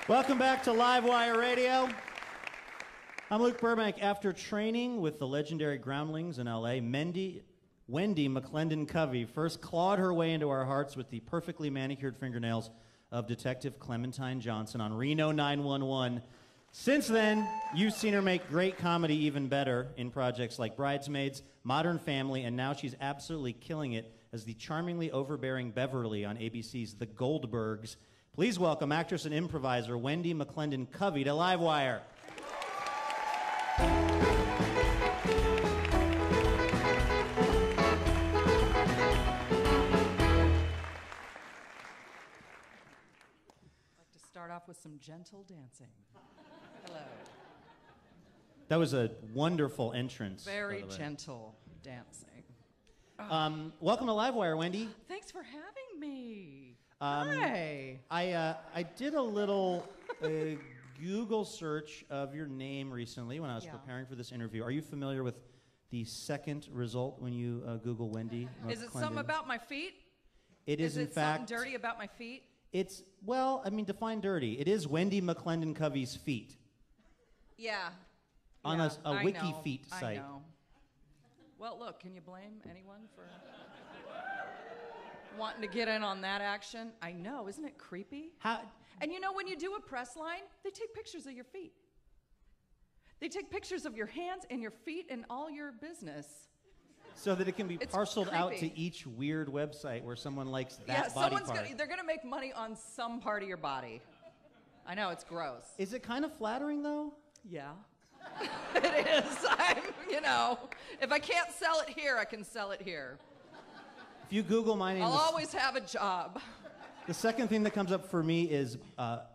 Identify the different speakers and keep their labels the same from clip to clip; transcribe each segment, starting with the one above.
Speaker 1: Welcome back to Livewire Radio. I'm Luke Burbank. After training with the legendary Groundlings in L.A., Wendi McClendon Covey first clawed her way into our hearts with the perfectly manicured fingernails of Detective Clementine Johnson on Reno 911. Since then, you've seen her make great comedy even better in projects like Bridesmaids, Modern Family, and now she's absolutely killing it as the charmingly overbearing Beverly on ABC's The Goldbergs. Please welcome actress and improviser Wendi McClendon Covey to Livewire.
Speaker 2: Start off with some gentle dancing. Hello.
Speaker 1: That was a wonderful entrance.
Speaker 2: Very gentle dancing.
Speaker 1: Welcome to Livewire, Wendi.
Speaker 2: Thanks for having me. Hi.
Speaker 1: I did a little Google search of your name recently when I was preparing for this interview. Are you familiar with the second result when you Google Wendi McClendon?
Speaker 2: Is it something about my feet?
Speaker 1: It is in fact
Speaker 2: something dirty about my feet?
Speaker 1: It's, well, I mean, define dirty. It is Wendi McClendon Covey's feet.
Speaker 2: Yeah.
Speaker 1: On a wiki feet site.
Speaker 2: I know. Well, look, can you blame anyone for wanting to get in on that action? I know, isn't it creepy?
Speaker 1: How?
Speaker 2: And you know, when you do a press line, they take pictures of your feet. They take pictures of your hands and your feet and all your business.
Speaker 1: So that it can be parceled
Speaker 2: creepy.
Speaker 1: out to each weird website where someone likes that body part.
Speaker 2: They're going to make money on some part of your body. I know, it's gross.
Speaker 1: Is it kind of flattering, though?
Speaker 2: Yeah. It is. If I can't sell it here, I can sell it here.
Speaker 1: If you Google my name...
Speaker 2: I'll always have a job.
Speaker 1: The second thing that comes up for me is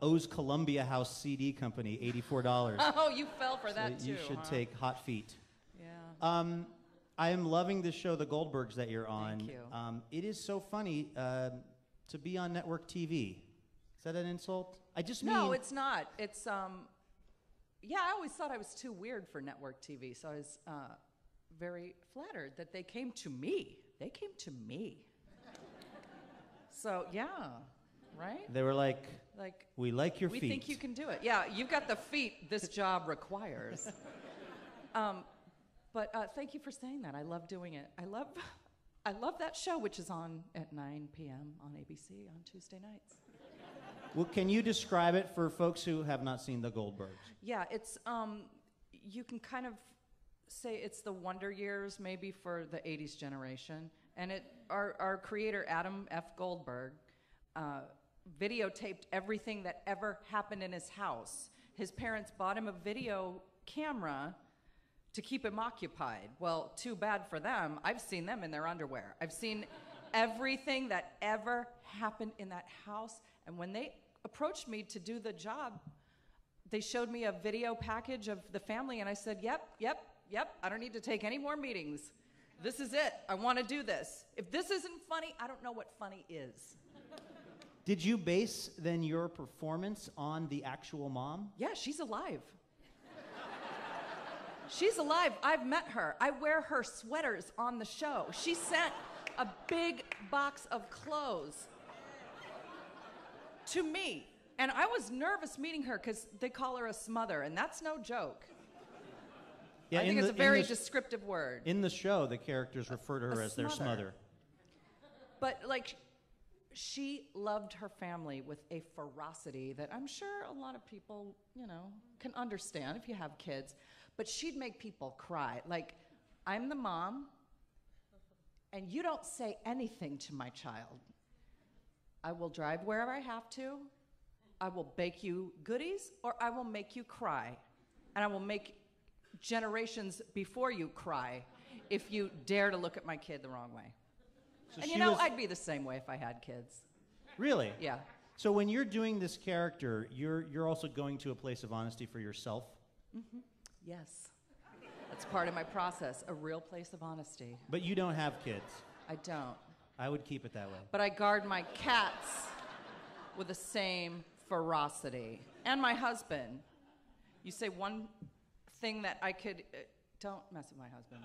Speaker 1: O's Columbia House CD Company, $84.
Speaker 2: Oh, you fell for that, too.
Speaker 1: You should take Hot Feet.
Speaker 2: Yeah.
Speaker 1: I am loving the show, The Goldbergs, that you're on.
Speaker 2: Thank you.
Speaker 1: It is so funny to be on network TV. Is that an insult?
Speaker 2: No, it's not. It's, yeah, I always thought I was too weird for network TV, so I was very flattered that they came to me. They came to me. So, yeah, right?
Speaker 1: They were like, we like your feet.
Speaker 2: We think you can do it. Yeah, you've got the feet this job requires. But thank you for saying that. I love doing it. I love that show, which is on at 9 p.m. on ABC on Tuesday nights.
Speaker 1: Well, can you describe it for folks who have not seen The Goldbergs?
Speaker 2: Yeah, it's you can kind of say it's the Wonder Years maybe for the 80s generation. And our creator, Adam F. Goldberg, videotaped everything that ever happened in his house. His parents bought him a video camera to keep him occupied. Well, too bad for them. I've seen them in their underwear. I've seen everything that ever happened in that house. And when they approached me to do the job, they showed me a video package of the family, and I said, yep, I don't need to take any more meetings. This is it. I want to do this. If this isn't funny, I don't know what funny is.
Speaker 1: Did you base, then, your performance on the actual mom?
Speaker 2: Yeah, she's alive. She's alive. I've met her. I wear her sweaters on the show. She sent a big box of clothes to me. And I was nervous meeting her because they call her a smother, and that's no joke. Yeah, I think it's a very descriptive word.
Speaker 1: In the show, the characters refer to her as their smother.
Speaker 2: But, she loved her family with a ferocity that I'm sure a lot of people, can understand if you have kids. But she'd make people cry. I'm the mom, and you don't say anything to my child. I will drive wherever I have to. I will bake you goodies, or I will make you cry. And I will make generations before you cry if you dare to look at my kid the wrong way. So and I'd be the same way if I had kids.
Speaker 1: Really?
Speaker 2: Yeah.
Speaker 1: So when you're doing this character, you're also going to a place of honesty for yourself?
Speaker 2: Mm-hmm. Yes. That's part of my process, a real place of honesty.
Speaker 1: But you don't have kids.
Speaker 2: I don't.
Speaker 1: I would keep it that way.
Speaker 2: But I guard my cats with the same ferocity. And my husband. You say one thing that I could... don't mess with my husband.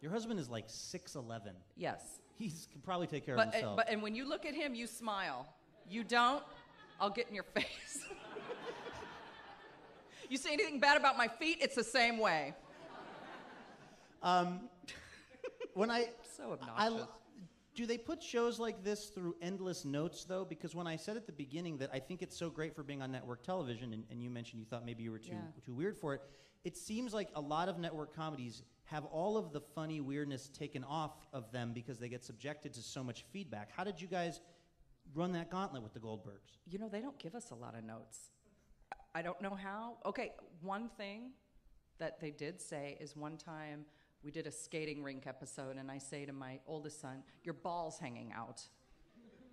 Speaker 1: Your husband is like 6'11".
Speaker 2: Yes.
Speaker 1: He can probably take care of himself.
Speaker 2: And when you look at him, you smile. You don't, I'll get in your face. You say anything bad about my feet, it's the same way.
Speaker 1: When I
Speaker 2: So obnoxious.
Speaker 1: do they put shows like this through endless notes, though? Because when I said at the beginning that I think it's so great for being on network television, and you mentioned you thought maybe you were too weird for it, it seems like a lot of network comedies have all of the funny weirdness taken off of them because they get subjected to so much feedback. How did you guys run that gauntlet with the Goldbergs?
Speaker 2: You know, they don't give us a lot of notes. I don't know how. Okay, one thing that they did say is one time we did a skating rink episode, and I say to my oldest son, your ball's hanging out.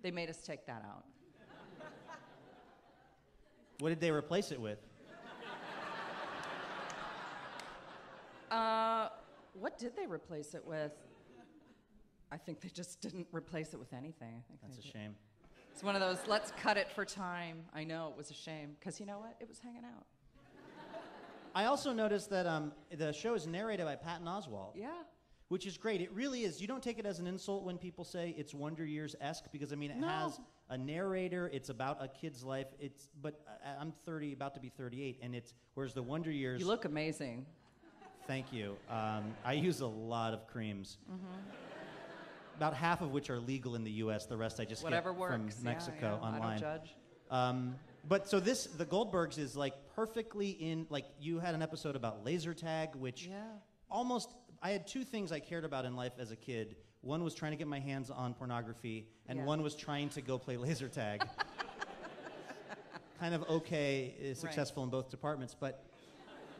Speaker 2: They made us take that out.
Speaker 1: What did they replace it with?
Speaker 2: What did they replace it with? I think they just didn't replace it with anything. I think
Speaker 1: That's a shame.
Speaker 2: It's one of those, let's cut it for time. I know, it was a shame. Because you know what? It was hanging out.
Speaker 1: I also noticed that the show is narrated by Patton Oswalt.
Speaker 2: Yeah.
Speaker 1: Which is great. It really is. You don't take it as an insult when people say it's Wonder Years-esque, because, I mean, it has a narrator. It's about a kid's life. But I'm 30, about to be 38, and whereas the Wonder Years...
Speaker 2: You look amazing.
Speaker 1: Thank you. I use a lot of creams. About half of which are legal in the U.S. The rest I just
Speaker 2: Whatever
Speaker 1: get
Speaker 2: works.
Speaker 1: from Mexico
Speaker 2: yeah.
Speaker 1: online.
Speaker 2: I don't judge.
Speaker 1: But so the Goldbergs is like perfectly in, like you had an episode about laser tag, which I had two things I cared about in life as a kid. One was trying to get my hands on pornography, and one was trying to go play laser tag. Kind of successful in both departments, but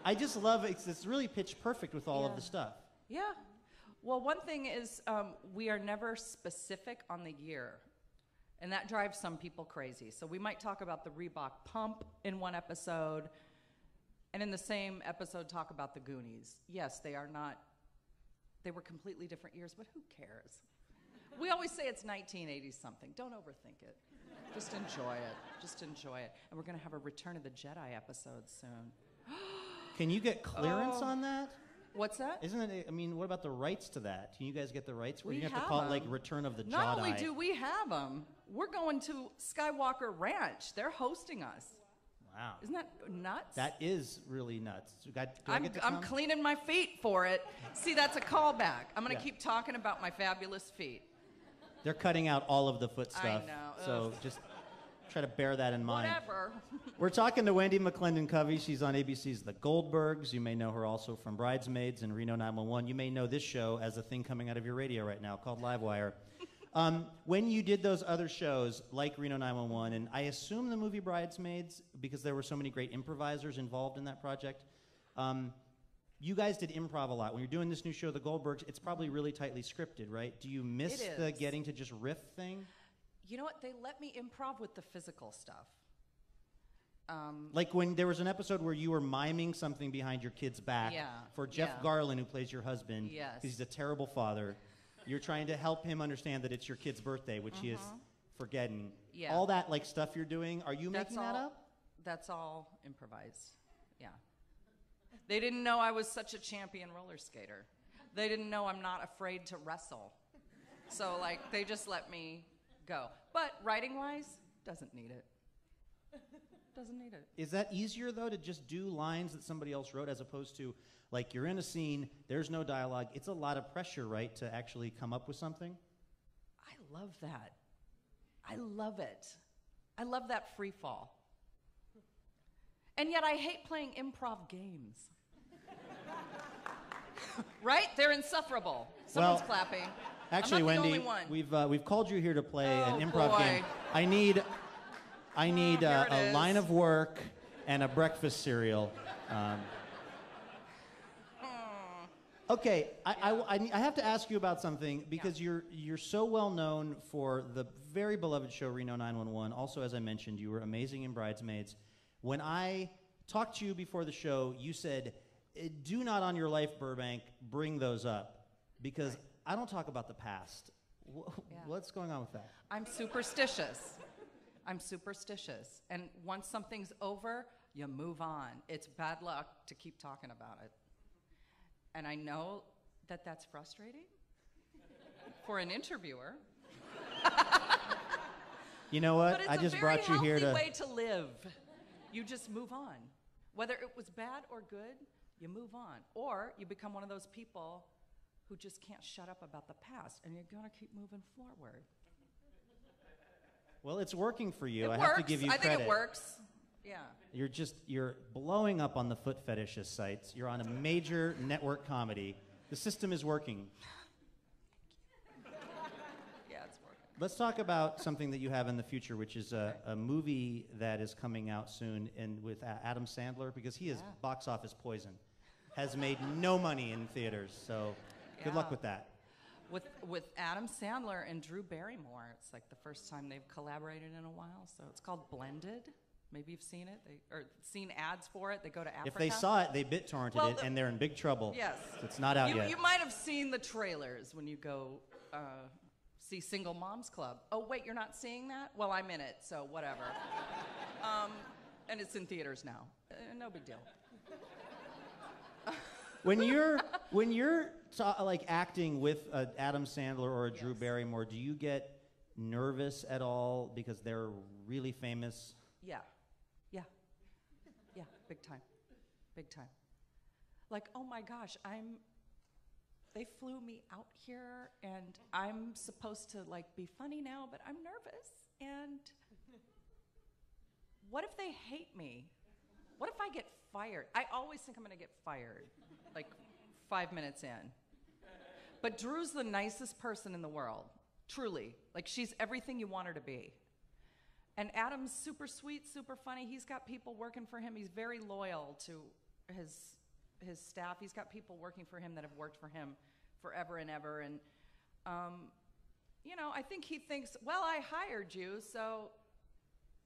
Speaker 1: I just love it. It's really pitch perfect with all of the stuff.
Speaker 2: Yeah. Well, one thing is we are never specific on the year, and that drives some people crazy. So we might talk about the Reebok pump in one episode, and in the same episode talk about the Goonies. Yes, they were completely different years, but who cares? We always say it's 1980-something. Don't overthink it. Just enjoy it. Just enjoy it. And we're going to have a Return of the Jedi episode soon.
Speaker 1: Can you get clearance on that?
Speaker 2: What's that?
Speaker 1: Isn't it? I mean, what about the rights to that? Can you guys get the rights?
Speaker 2: We
Speaker 1: you have to
Speaker 2: have
Speaker 1: call it
Speaker 2: them.
Speaker 1: like Return of the Jedi.
Speaker 2: Not only do we have them, we're going to Skywalker Ranch. They're hosting us.
Speaker 1: Wow.
Speaker 2: Isn't that nuts?
Speaker 1: That is really nuts.
Speaker 2: I'm cleaning my feet for it. See, that's a callback. I'm going to keep talking about my fabulous feet.
Speaker 1: They're cutting out all of the foot stuff.
Speaker 2: I know.
Speaker 1: So just try to bear that in mind.
Speaker 2: Whatever.
Speaker 1: We're talking to Wendi McClendon-Covey. She's on ABC's The Goldbergs. You may know her also from Bridesmaids and Reno 911. You may know this show as a thing coming out of your radio right now called Livewire. When you did those other shows, like Reno 911, and I assume the movie Bridesmaids, because there were so many great improvisers involved in that project, you guys did improv a lot. When you're doing this new show, The Goldbergs, it's probably really tightly scripted, right? Do you miss the getting to just riff thing?
Speaker 2: You know what? They let me improv with the physical stuff.
Speaker 1: Like when there was an episode where you were miming something behind your kid's back for Jeff Garland, who plays your husband.
Speaker 2: Yes.
Speaker 1: Because he's a terrible father. You're trying to help him understand that it's your kid's birthday, which he is forgetting.
Speaker 2: Yeah.
Speaker 1: All that like stuff you're doing, are you making that up?
Speaker 2: That's all improvised. Yeah. They didn't know I was such a champion roller skater. They didn't know I'm not afraid to wrestle. So like they just let me go. But writing-wise, doesn't need it. Doesn't need it.
Speaker 1: Is that easier, though, to just do lines that somebody else wrote as opposed to, like, you're in a scene, there's no dialogue. It's a lot of pressure, right, to actually come up with something?
Speaker 2: I love that. I love it. I love that free fall. And yet I hate playing improv games. Right? They're insufferable. Someone's clapping.
Speaker 1: Actually,
Speaker 2: I'm not
Speaker 1: Wendi,
Speaker 2: the only one.
Speaker 1: we've called you here to play an improv
Speaker 2: boy.
Speaker 1: game. I need a line of work and a breakfast cereal. Okay, I have to ask you about something because you're so well known for the very beloved show Reno 911. Also, as I mentioned, you were amazing in Bridesmaids. When I talked to you before the show, you said, "Do not on your life, Burbank, bring those up because I don't talk about the past." What's going on with that?
Speaker 2: I'm superstitious. And once something's over, you move on. It's bad luck to keep talking about it. And I know that that's frustrating for an interviewer.
Speaker 1: You know what?
Speaker 2: But
Speaker 1: I just brought you here
Speaker 2: it's a
Speaker 1: to.
Speaker 2: very healthy way to live. You just move on. Whether it was bad or good, you move on. Or you become one of those people who just can't shut up about the past, and you're going to keep moving forward.
Speaker 1: Well, it's working for you.
Speaker 2: It
Speaker 1: I
Speaker 2: works.
Speaker 1: have to give you credit.
Speaker 2: I think it works. Yeah.
Speaker 1: You're blowing up on the foot fetishist sites. You're on a major network comedy. The system is working.
Speaker 2: Yeah, it's working.
Speaker 1: Let's talk about something that you have in the future, which is a movie that is coming out soon and with Adam Sandler, because he is box office poison. Has made no money in theaters, so good luck with that.
Speaker 2: With Adam Sandler and Drew Barrymore. It's like the first time they've collaborated in a while, so it's called Blended. Maybe you've seen it, or seen ads for it. They go to Africa.
Speaker 1: If they saw it, they BitTorrented it, and they're in big trouble.
Speaker 2: Yes.
Speaker 1: So it's not out yet.
Speaker 2: You might have seen the trailers when you go see Single Moms Club. Oh, wait, you're not seeing that? Well, I'm in it, so whatever. And it's in theaters now. No big deal.
Speaker 1: When you're like acting with Adam Sandler or a Drew Barrymore, do you get nervous at all because they're really famous?
Speaker 2: Yeah, big time. Like, oh my gosh, they flew me out here, and I'm supposed to like be funny now, but I'm nervous. And what if they hate me? What if I get fired? I always think I'm gonna get fired, like 5 minutes in. But Drew's the nicest person in the world, truly. Like, she's everything you want her to be. And Adam's super sweet, super funny. He's got people working for him. He's very loyal to his staff. He's got people working for him that have worked for him forever and ever. And, I think he thinks, well, I hired you, so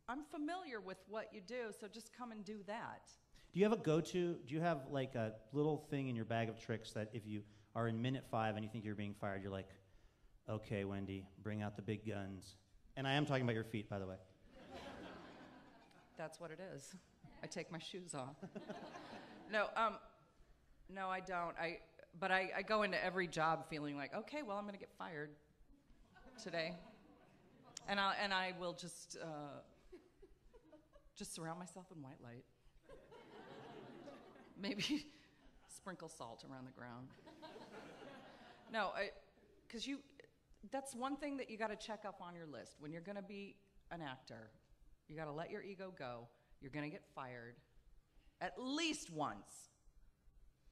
Speaker 2: I'm familiar with what you do, so just come and do that.
Speaker 1: Do you have a go-to? Do you have like a little thing in your bag of tricks that if you are in minute 5 and you think you're being fired, you're like, okay, Wendi, bring out the big guns. And I am talking about your feet, by the way.
Speaker 2: That's what it is. I take my shoes off. No, I don't. But I go into every job feeling like, okay, well, I'm going to get fired today, and I will just surround myself in white light. Maybe sprinkle salt around the ground. No, because that's one thing that you got to check up on your list when you're going to be an actor. You got to let your ego go. You're going to get fired at least once,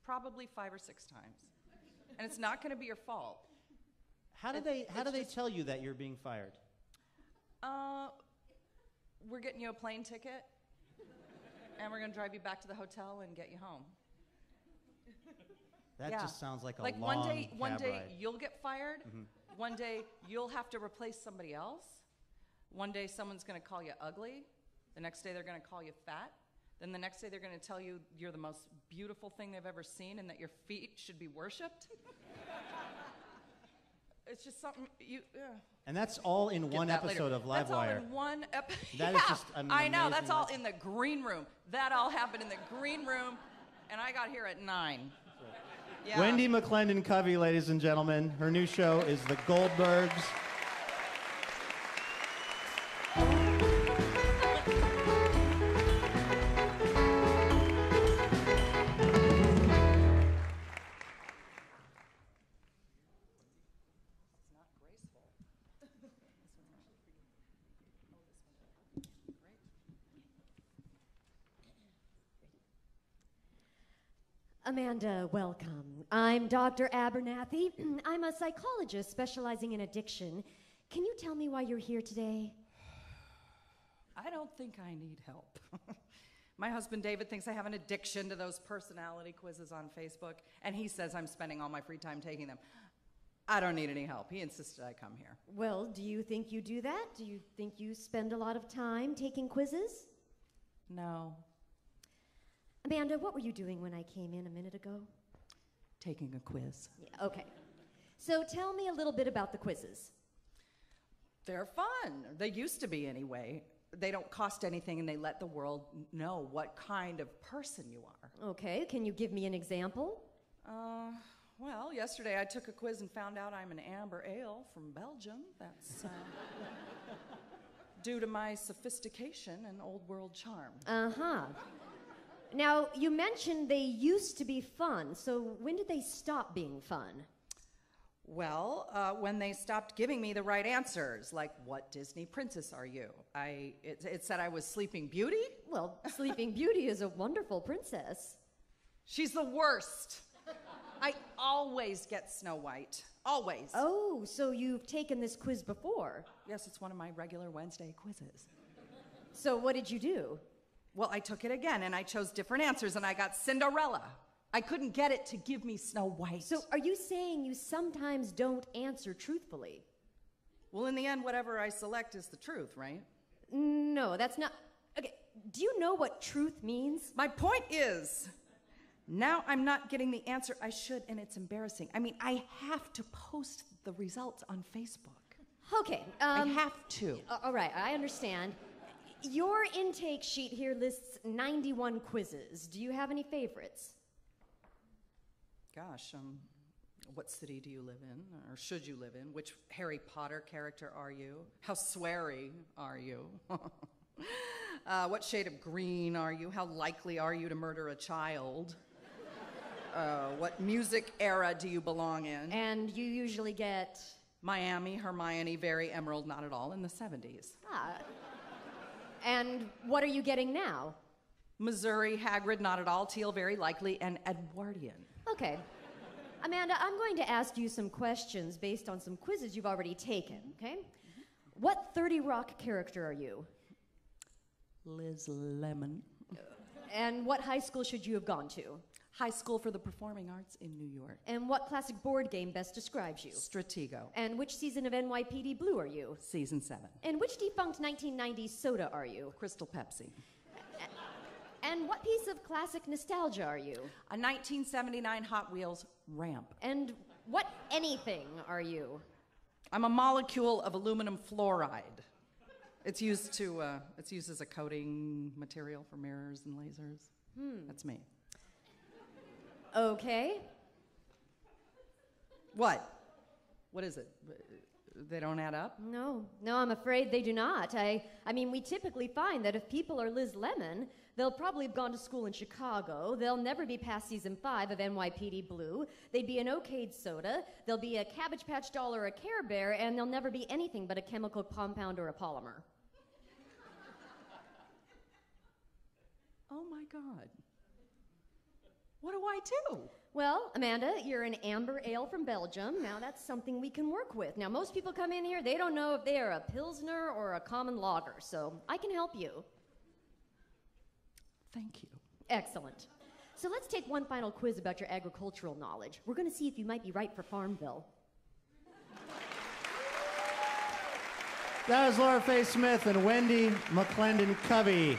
Speaker 2: probably 5 or 6 times, and it's not going to be your fault.
Speaker 1: How do they tell you that you're being fired?
Speaker 2: We're getting you a plane ticket, and we're going to drive you back to the hotel and get you home.
Speaker 1: That just sounds like a
Speaker 2: long one day
Speaker 1: ride.
Speaker 2: You'll get fired. Mm-hmm. One day you'll have to replace somebody else. One day someone's going to call you ugly. The next day they're going to call you fat. Then the next day they're going to tell you you're the most beautiful thing they've ever seen and that your feet should be worshipped. It's just something you.
Speaker 1: And that's all in one episode of Livewire.
Speaker 2: That's all in one episode.
Speaker 1: That is just
Speaker 2: I know. That's all in the green room. That all happened in the green room, and I got here at 9. Yeah.
Speaker 1: Wendi McClendon Covey, ladies and gentlemen. Her new show is The Goldbergs.
Speaker 3: Amanda, welcome. I'm Dr. Abernathy. I'm a psychologist specializing in addiction. Can you tell me why you're here today?
Speaker 2: I don't think I need help. My husband David thinks I have an addiction to those personality quizzes on Facebook, and he says I'm spending all my free time taking them. I don't need any help. He insisted I come here.
Speaker 3: Well, do you think you do that? Do you think you spend a lot of time taking quizzes?
Speaker 2: No.
Speaker 3: Amanda, what were you doing when I came in a minute ago?
Speaker 2: Taking a quiz.
Speaker 3: Yeah, okay. So tell me a little bit about the quizzes.
Speaker 2: They're fun. They used to be anyway. They don't cost anything, and they let the world know what kind of person you are.
Speaker 3: Okay, can you give me an example?
Speaker 2: Well, yesterday I took a quiz and found out I'm an amber ale from Belgium. That's due to my sophistication and old world charm.
Speaker 3: Uh-huh. Now, you mentioned they used to be fun, so when did they stop being fun?
Speaker 2: Well, when they stopped giving me the right answers, like, what Disney princess are you? It said I was Sleeping Beauty?
Speaker 3: Well, Sleeping Beauty is a wonderful princess.
Speaker 2: She's the worst. I always get Snow White. Always.
Speaker 3: Oh, so you've taken this quiz before?
Speaker 2: Yes, it's one of my regular Wednesday quizzes.
Speaker 3: So what did you do?
Speaker 2: Well, I took it again, and I chose different answers, and I got Cinderella. I couldn't get it to give me Snow White.
Speaker 3: So are you saying you sometimes don't answer truthfully?
Speaker 2: Well, in the end, whatever I select is the truth, right?
Speaker 3: No, that's not... Okay, do you know what truth means?
Speaker 2: My point is, now I'm not getting the answer I should, and it's embarrassing. I mean, I have to post the results on Facebook.
Speaker 3: Okay,
Speaker 2: I have to.
Speaker 3: All right, I understand. Your intake sheet here lists 91 quizzes. Do you have any favorites?
Speaker 2: Gosh, what city do you live in, or should you live in? Which Harry Potter character are you? How sweary are you? What shade of green are you? How likely are you to murder a child? What music era do you belong in?
Speaker 3: And you usually get...
Speaker 2: Miami, Hermione, Very Emerald, Not at All, in the 70s.
Speaker 3: And what are you getting now?
Speaker 2: Missouri, Hagrid, Not at All, Teal, Very Likely, and Edwardian.
Speaker 3: Okay. Amanda, I'm going to ask you some questions based on some quizzes you've already taken, okay? What 30 Rock character are you?
Speaker 2: Liz Lemon.
Speaker 3: And what high school should you have gone to?
Speaker 2: High School for the Performing Arts in New York.
Speaker 3: And what classic board game best describes you?
Speaker 2: Stratego.
Speaker 3: And which season of NYPD Blue are you?
Speaker 2: Season 7.
Speaker 3: And which defunct 1990s soda are you?
Speaker 2: Crystal Pepsi.
Speaker 3: And what piece of classic nostalgia are you?
Speaker 2: A 1979 Hot Wheels ramp.
Speaker 3: And what anything are you?
Speaker 2: I'm a molecule of aluminum fluoride. It's used as a coating material for mirrors and lasers. That's me.
Speaker 3: Okay.
Speaker 2: What? What is it? They don't add up?
Speaker 3: No, I'm afraid they do not. I mean, we typically find that if people are Liz Lemon, they'll probably have gone to school in Chicago. They'll never be past season 5 of NYPD Blue. They'd be an okayed soda. They'll be a Cabbage Patch doll or a Care Bear, and they'll never be anything but a chemical compound or a polymer.
Speaker 2: Oh my God. What do I do?
Speaker 3: Well, Amanda, you're an amber ale from Belgium. Now, that's something we can work with. Now, most people come in here, they don't know if they are a Pilsner or a common lager, so I can help you.
Speaker 2: Thank you.
Speaker 3: Excellent. So let's take one final quiz about your agricultural knowledge. We're going to see if you might be right for Farmville.
Speaker 1: That was Laura Faye Smith and Wendi McClendon Covey.